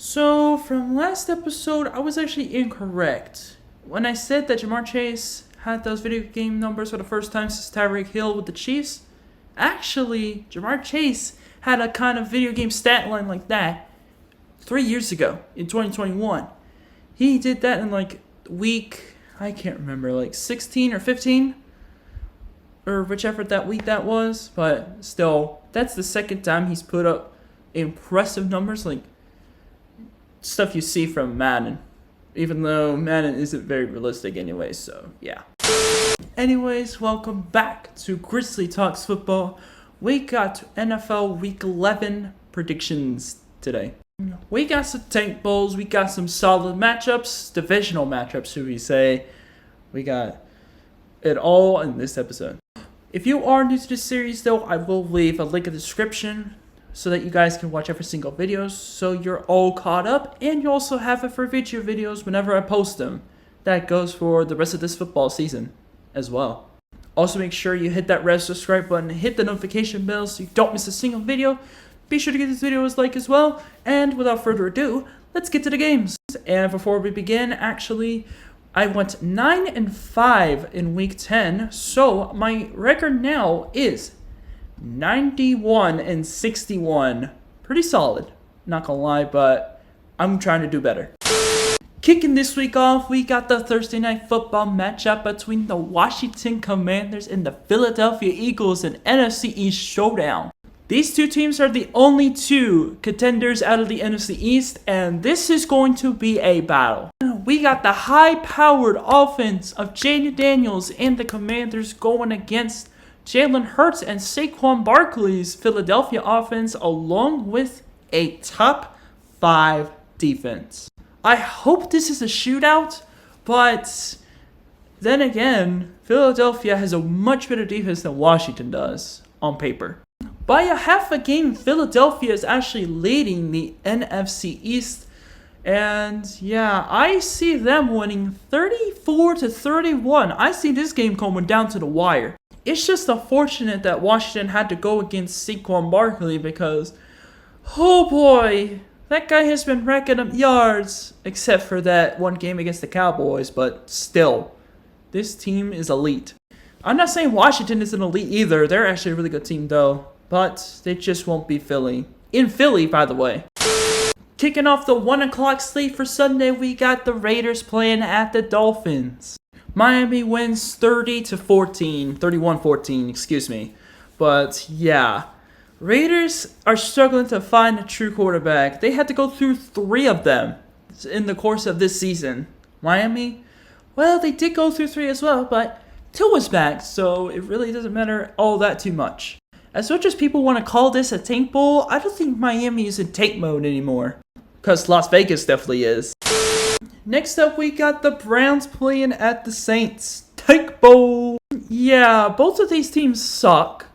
So, from last episode, I was actually incorrect. When I said that Jamar Chase had those video game numbers for the first time since Tyreek Hill with the Chiefs, actually, Jamar Chase had a kind of video game stat line like that 3 years ago in 2021. He did that in week, I can't remember, 16 or 15, or whichever that week that was, but still, that's the second time he's put up impressive numbers, like stuff you see from Madden, even though Madden isn't very realistic anyway, so yeah. Anyways, welcome back to Grizzly Talks Football. We got NFL Week 11 predictions today. We got some tank bowls, we got some solid matchups, divisional matchups, should we say. We got it all in this episode. If you are new to this series, though, I will leave a link in the description so that you guys can watch every single video so you're all caught up, and you also have it for future videos whenever I post them. That goes for the rest of this football season as well. Also, make sure you hit that red subscribe button, hit the notification bell so you don't miss a single video. Be sure to give this video a like as well, and without further ado, let's get to the games. And before we begin, actually, I went 9-5 in week 10, so my record now is 91-61. Pretty solid, not gonna lie, but I'm trying to do better. Kicking this week off, we got the Thursday Night Football matchup between the Washington Commanders and the Philadelphia Eagles in NFC East showdown. These two teams are the only two contenders out of the NFC East, and this is going to be a battle. We got the high-powered offense of Jaden Daniels and the Commanders going against Jalen Hurts and Saquon Barkley's Philadelphia offense, along with a top 5 defense. I hope this is a shootout, but then again, Philadelphia has a much better defense than Washington does on paper. By a half a game, Philadelphia is actually leading the NFC East, and yeah, I see them winning 34-31. I see this game coming down to the wire. It's just unfortunate that Washington had to go against Saquon Barkley because, oh boy, that guy has been racking up yards, except for that one game against the Cowboys, but still, this team is elite. I'm not saying Washington is an elite either. They're actually a really good team though, but they just won't be Philly. In Philly, by the way. Kicking off the 1 o'clock slate for Sunday, we got the Raiders playing at the Dolphins. Miami wins 31-14, excuse me. But yeah, Raiders are struggling to find a true quarterback. They had to go through 3 of them in the course of this season. Miami, well, they did go through 3 as well, but 2 was back, so it really doesn't matter all that too much. As much as people want to call this a tank bowl, I don't think Miami is in tank mode anymore, because Las Vegas definitely is. Next up, we got the Browns playing at the Saints. Tank bowl. Yeah, both of these teams suck,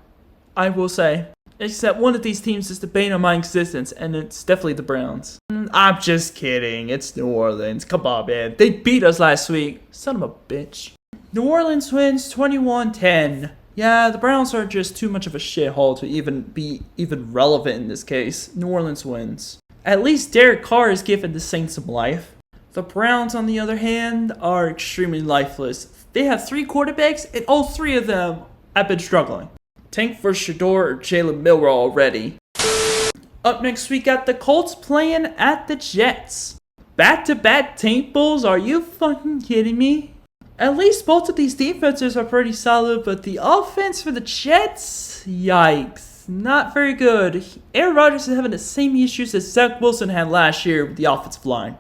I will say. Except one of these teams is the bane of my existence, and it's definitely the Browns. I'm just kidding. It's New Orleans. Come on, man. They beat us last week. Son of a bitch. New Orleans wins 21-10. Yeah, the Browns are just too much of a shithole to even be relevant in this case. New Orleans wins. At least Derek Carr is giving the Saints some life. The Browns, on the other hand, are extremely lifeless. They have 3 quarterbacks, and all 3 of them have been struggling. Tank for Shador or Jalen Milroe already. Up next, we got the Colts playing at the Jets. Back-to-back tank bowls? Are you fucking kidding me? At least both of these defenses are pretty solid, but the offense for the Jets? Yikes. Not very good. Aaron Rodgers is having the same issues that Zach Wilson had last year with the offensive line.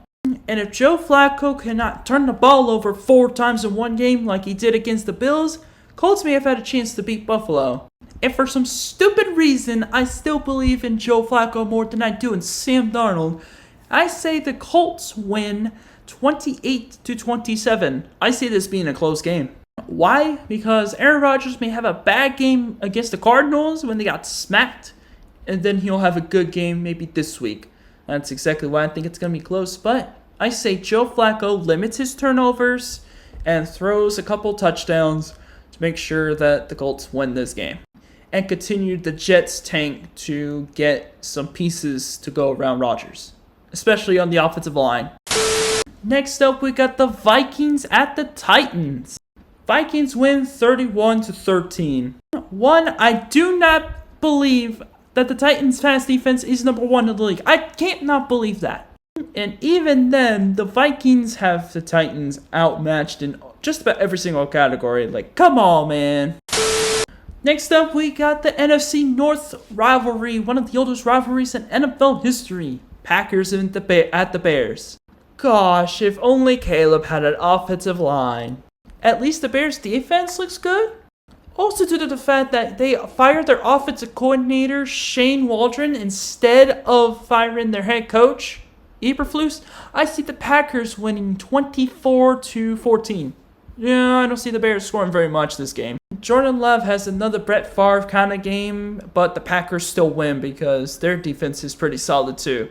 And if Joe Flacco cannot turn the ball over 4 times in one game like he did against the Bills, Colts may have had a chance to beat Buffalo. And for some stupid reason, I still believe in Joe Flacco more than I do in Sam Darnold. I say the Colts win 28-27. I see this being a close game. Why? Because Aaron Rodgers may have a bad game against the Cardinals when they got smacked, and then he'll have a good game maybe this week. That's exactly why I think it's going to be close, but I say Joe Flacco limits his turnovers and throws a couple touchdowns to make sure that the Colts win this game. And continue the Jets tank to get some pieces to go around Rodgers. especially on the offensive line. Next up, we got the Vikings at the Titans. Vikings win 31-13. I do not believe that the Titans' pass defense is number 1 in the league. I can't not believe that. And even then, the Vikings have the Titans outmatched in just about every single category. Like, come on, man. Next up, we got the NFC North rivalry, one of the oldest rivalries in NFL history. Packers at the Bears. Gosh, if only Caleb had an offensive line. At least the Bears' defense looks good. Also due to the fact that they fired their offensive coordinator, Shane Waldron, instead of firing their head coach, Eberflus, I see the Packers winning 24-14. Yeah, I don't see the Bears scoring very much this game. Jordan Love has another Brett Favre kind of game, but the Packers still win because their defense is pretty solid too.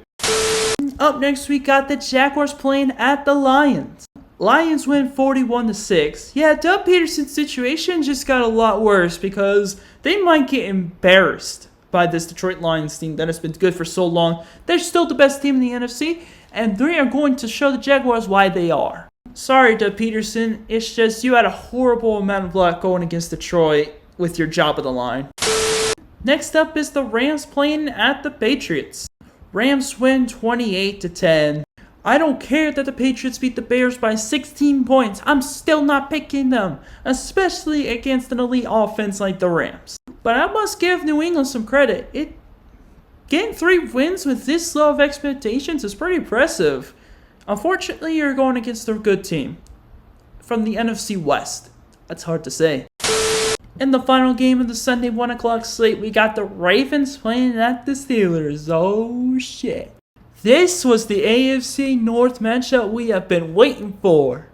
Up next, we got the Jaguars playing at the Lions. Lions win 41-6. Yeah, Doug Peterson's situation just got a lot worse because they might get embarrassed by this Detroit Lions team that has been good for so long. They're still the best team in the NFC, and they are going to show the Jaguars why they are. Sorry, Doug Peterson. It's just you had a horrible amount of luck going against Detroit with your job on the line. Next up is the Rams playing at the Patriots. Rams win 28-10. I don't care that the Patriots beat the Bears by 16 points. I'm still not picking them, especially against an elite offense like the Rams. But I must give New England some credit. Getting 3 wins with this low of expectations is pretty impressive. Unfortunately, you're going against a good team from the NFC West. That's hard to say. In the final game of the Sunday 1 o'clock slate, we got the Ravens playing at the Steelers. Oh shit. This was the AFC North matchup we have been waiting for.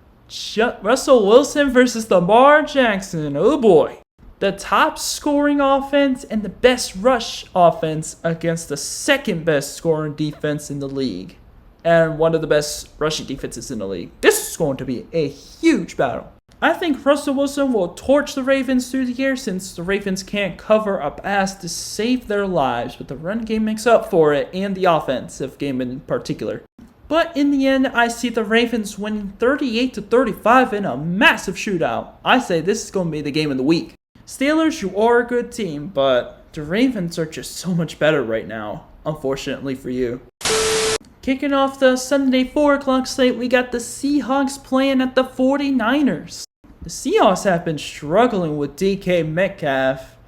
Russell Wilson versus Lamar Jackson. Oh boy. The top scoring offense and the best rush offense against the second best scoring defense in the league. And one of the best rushing defenses in the league. This is going to be a huge battle. I think Russell Wilson will torch the Ravens through the air since the Ravens can't cover a pass to save their lives, but the run game makes up for it, and the offensive game in particular. But in the end, I see the Ravens winning 38-35 in a massive shootout. I say this is going to be the game of the week. Steelers, you are a good team, but the Ravens are just so much better right now, unfortunately for you. Kicking off the Sunday 4 o'clock slate, we got the Seahawks playing at the 49ers. The Seahawks have been struggling with DK Metcalf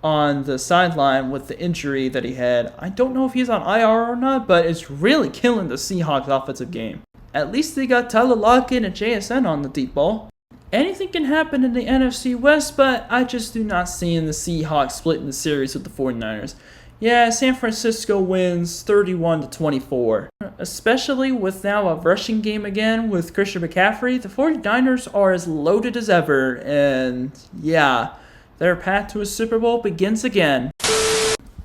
on the sideline with the injury that he had. I don't know if he's on IR or not, but it's really killing the Seahawks offensive game. At least they got Tyler Lockett and JSN on the deep ball. Anything can happen in the NFC West, but I just do not see the Seahawks splitting the series with the 49ers. Yeah, San Francisco wins 31-24. Especially with now a rushing game again with Christian McCaffrey, the 49ers are as loaded as ever, and yeah, their path to a Super Bowl begins again.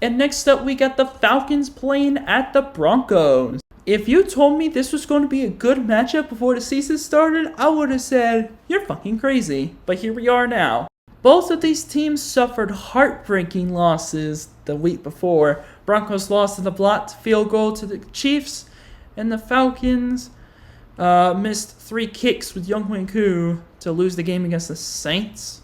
And next up, we got the Falcons playing at the Broncos. If you told me this was going to be a good matchup before the season started, I would have said, you're fucking crazy. But here we are now. Both of these teams suffered heartbreaking losses the week before. Broncos lost in the blocked field goal to the Chiefs, and the Falcons missed 3 kicks with Younghoe Koo to lose the game against the Saints.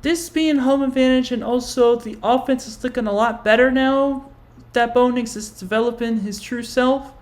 This being home advantage, and also the offense is looking a lot better now that Bo Nix is developing his true self,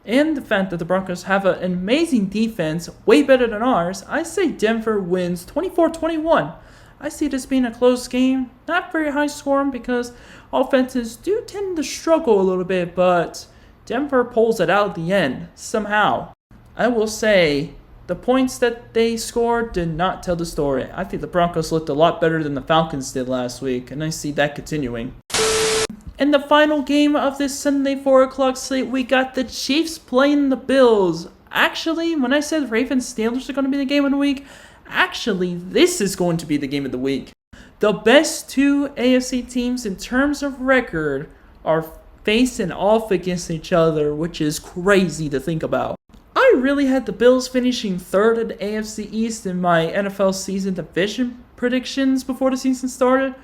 and the fact that the Broncos have an amazing defense, way better than ours, I say Denver wins 24-21. I see this being a close game, not very high scoring because offenses do tend to struggle a little bit, but Denver pulls it out at the end, somehow. I will say, the points that they scored did not tell the story. I think the Broncos looked a lot better than the Falcons did last week, and I see that continuing. In the final game of this Sunday 4 o'clock slate, we got the Chiefs playing the Bills. Actually, when I said Ravens-Steelers are going to be the game of the week, actually, this is going to be the game of the week. The best 2 AFC teams in terms of record are facing off against each other, which is crazy to think about. I really had the Bills finishing 3rd in the AFC East in my NFL season division predictions before the season started,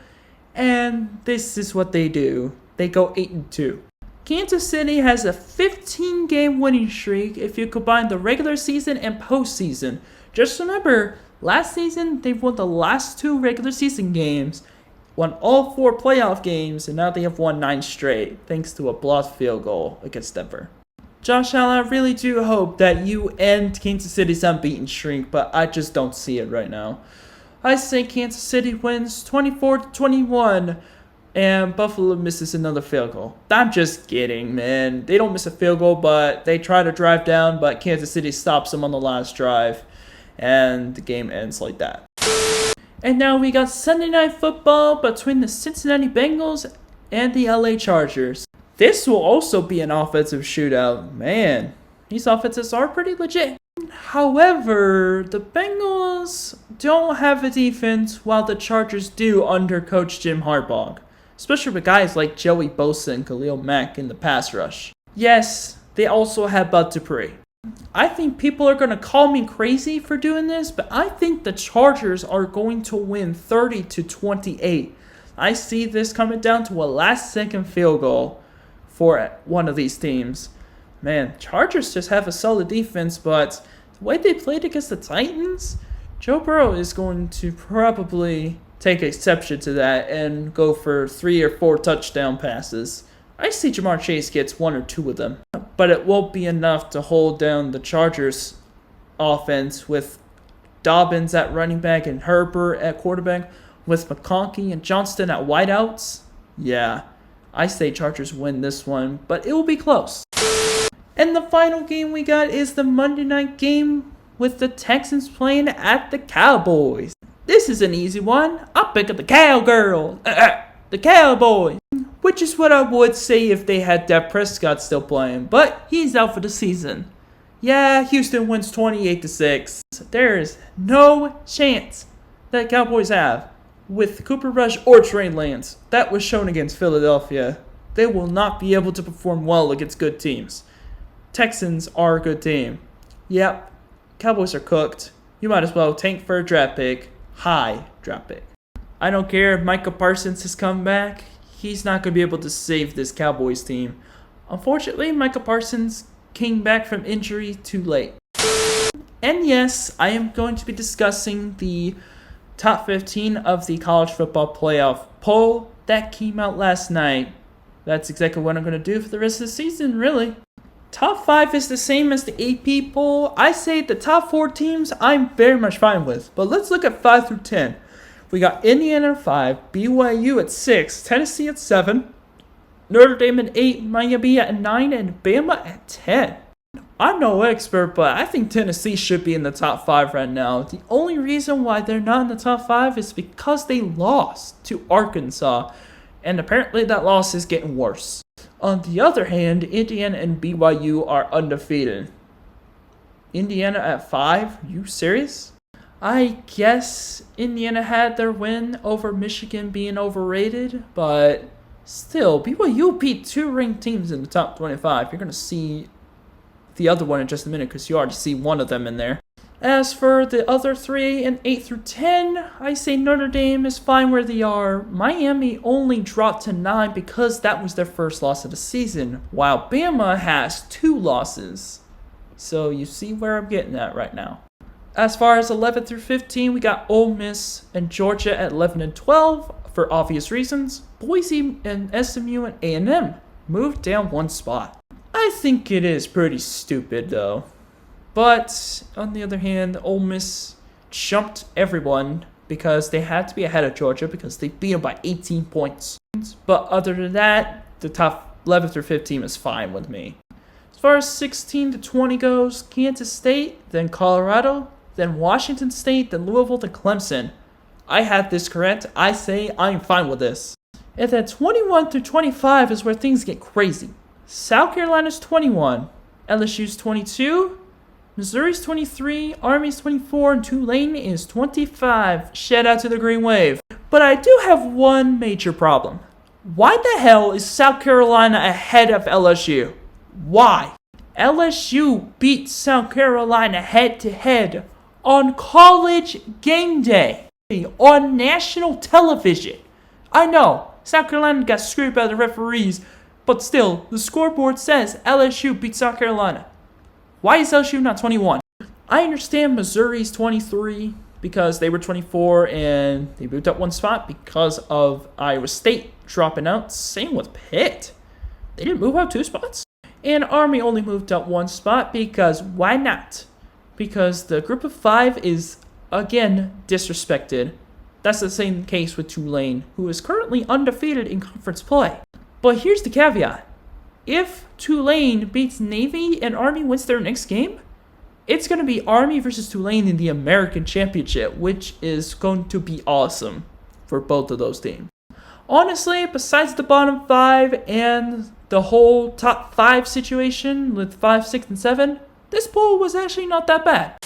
and this is what they do. They go 8-2. Kansas City has a 15-game winning streak if you combine the regular season and postseason. Just remember, last season they won the last 2 regular season games, won all 4 playoff games, and now they have won 9 straight, thanks to a blocked field goal against Denver. Josh Allen, I really do hope that you end Kansas City's unbeaten streak, but I just don't see it right now. I say Kansas City wins 24-21, and Buffalo misses another field goal. I'm just kidding, man. They don't miss a field goal, but they try to drive down, but Kansas City stops them on the last drive, and the game ends like that. And now we got Sunday Night Football between the Cincinnati Bengals and the LA Chargers. This will also be an offensive shootout. Man, these offenses are pretty legit. However, the Bengals don't have a defense while the Chargers do under Coach Jim Harbaugh, especially with guys like Joey Bosa and Khalil Mack in the pass rush. Yes, they also have Bud Dupree. I think people are going to call me crazy for doing this, but I think the Chargers are going to win 30-28. I see this coming down to a last-second field goal for one of these teams. Man, Chargers just have a solid defense, but the way they played against the Titans, Joe Burrow is going to probably take exception to that and go for 3 or 4 touchdown passes. I see Jamar Chase gets 1 or 2 of them, but it won't be enough to hold down the Chargers offense with Dobbins at running back and Herbert at quarterback, with McConkey and Johnston at wideouts. Yeah, I say Chargers win this one, but it will be close. And the final game we got is the Monday night game with the Texans playing at the Cowboys. This is an easy one. I'll pick up the Cowgirls. The Cowboys. Which is what I would say if they had Dak Prescott still playing, but he's out for the season. Yeah, Houston wins 28-6. There is no chance that Cowboys have with Cooper Rush or Trey Lance. That was shown against Philadelphia. They will not be able to perform well against good teams. Texans are a good team. Yep, Cowboys are cooked. You might as well tank for a draft pick. High draft pick. I don't care if Micah Parsons has come back. He's not going to be able to save this Cowboys team. Unfortunately, Micah Parsons came back from injury too late. And yes, I am going to be discussing the top 15 of the college football playoff poll that came out last night. That's exactly what I'm going to do for the rest of the season, really. Top 5 is the same as the AP poll. I say the top 4 teams I'm very much fine with. But let's look at 5 through 10. We got Indiana at 5, BYU at 6, Tennessee at 7, Notre Dame at 8, Miami at 9, and Bama at 10. I'm no expert, but I think Tennessee should be in the top 5 right now. The only reason why they're not in the top 5 is because they lost to Arkansas, and apparently that loss is getting worse. On the other hand, Indiana and BYU are undefeated. Indiana at 5? You serious? I guess Indiana had their win over Michigan being overrated, but still, BYU beat 2 ranked teams in the top 25. You're going to see the other one in just a minute because you already see one of them in there. As for the other 3 and 8 through 10, I say Notre Dame is fine where they are. Miami only dropped to 9 because that was their first loss of the season, while Bama has 2 losses. So you see where I'm getting at right now. As far as 11 through 15, we got Ole Miss and Georgia at 11 and 12 for obvious reasons. Boise and SMU and A&M moved down 1 spot. I think it is pretty stupid though. But on the other hand, Ole Miss jumped everyone because they had to be ahead of Georgia because they beat them by 18 points. But other than that, the top 11 through 15 is fine with me. As far as 16 to 20 goes, Kansas State, then Colorado, then Washington State, then Louisville, then Clemson. I had this correct. I say I'm fine with this. And then 21 through 25 is where things get crazy. South Carolina's 21, LSU's 22, Missouri's 23, Army's 24, and Tulane is 25. Shout out to the Green Wave. But I do have one major problem. Why the hell is South Carolina ahead of LSU? Why? LSU beat South Carolina head-to-head on College Game Day on national television. I know, South Carolina got screwed by the referees, But still, the scoreboard says LSU beat South Carolina. Why is LSU not 21? I understand Missouri's 23 because they were 24 and they moved up one spot because of Iowa State dropping out. Same with Pitt. They didn't move up 2 spots. And Army only moved up 1 spot because why not? Because the group of 5 is, again, disrespected. That's the same case with Tulane, who is currently undefeated in conference play. But here's the caveat. If Tulane beats Navy and Army wins their next game, it's going to be Army versus Tulane in the American Championship, which is going to be awesome for both of those teams. Honestly, besides the bottom 5 and the whole top 5 situation with 5, 6, and 7, this poll was actually not that bad.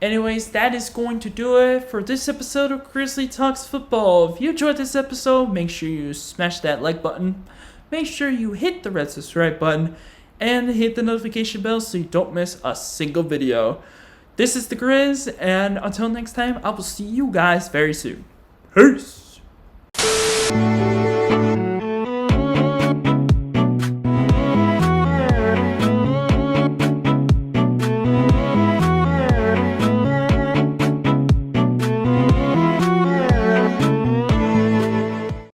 Anyways, that is going to do it for this episode of Grizzly Talks Football. If you enjoyed this episode, make sure you smash that like button. Make sure you hit the red subscribe button and hit the notification bell so you don't miss a single video. This is the Grizz, and until next time, I will see you guys very soon. Peace!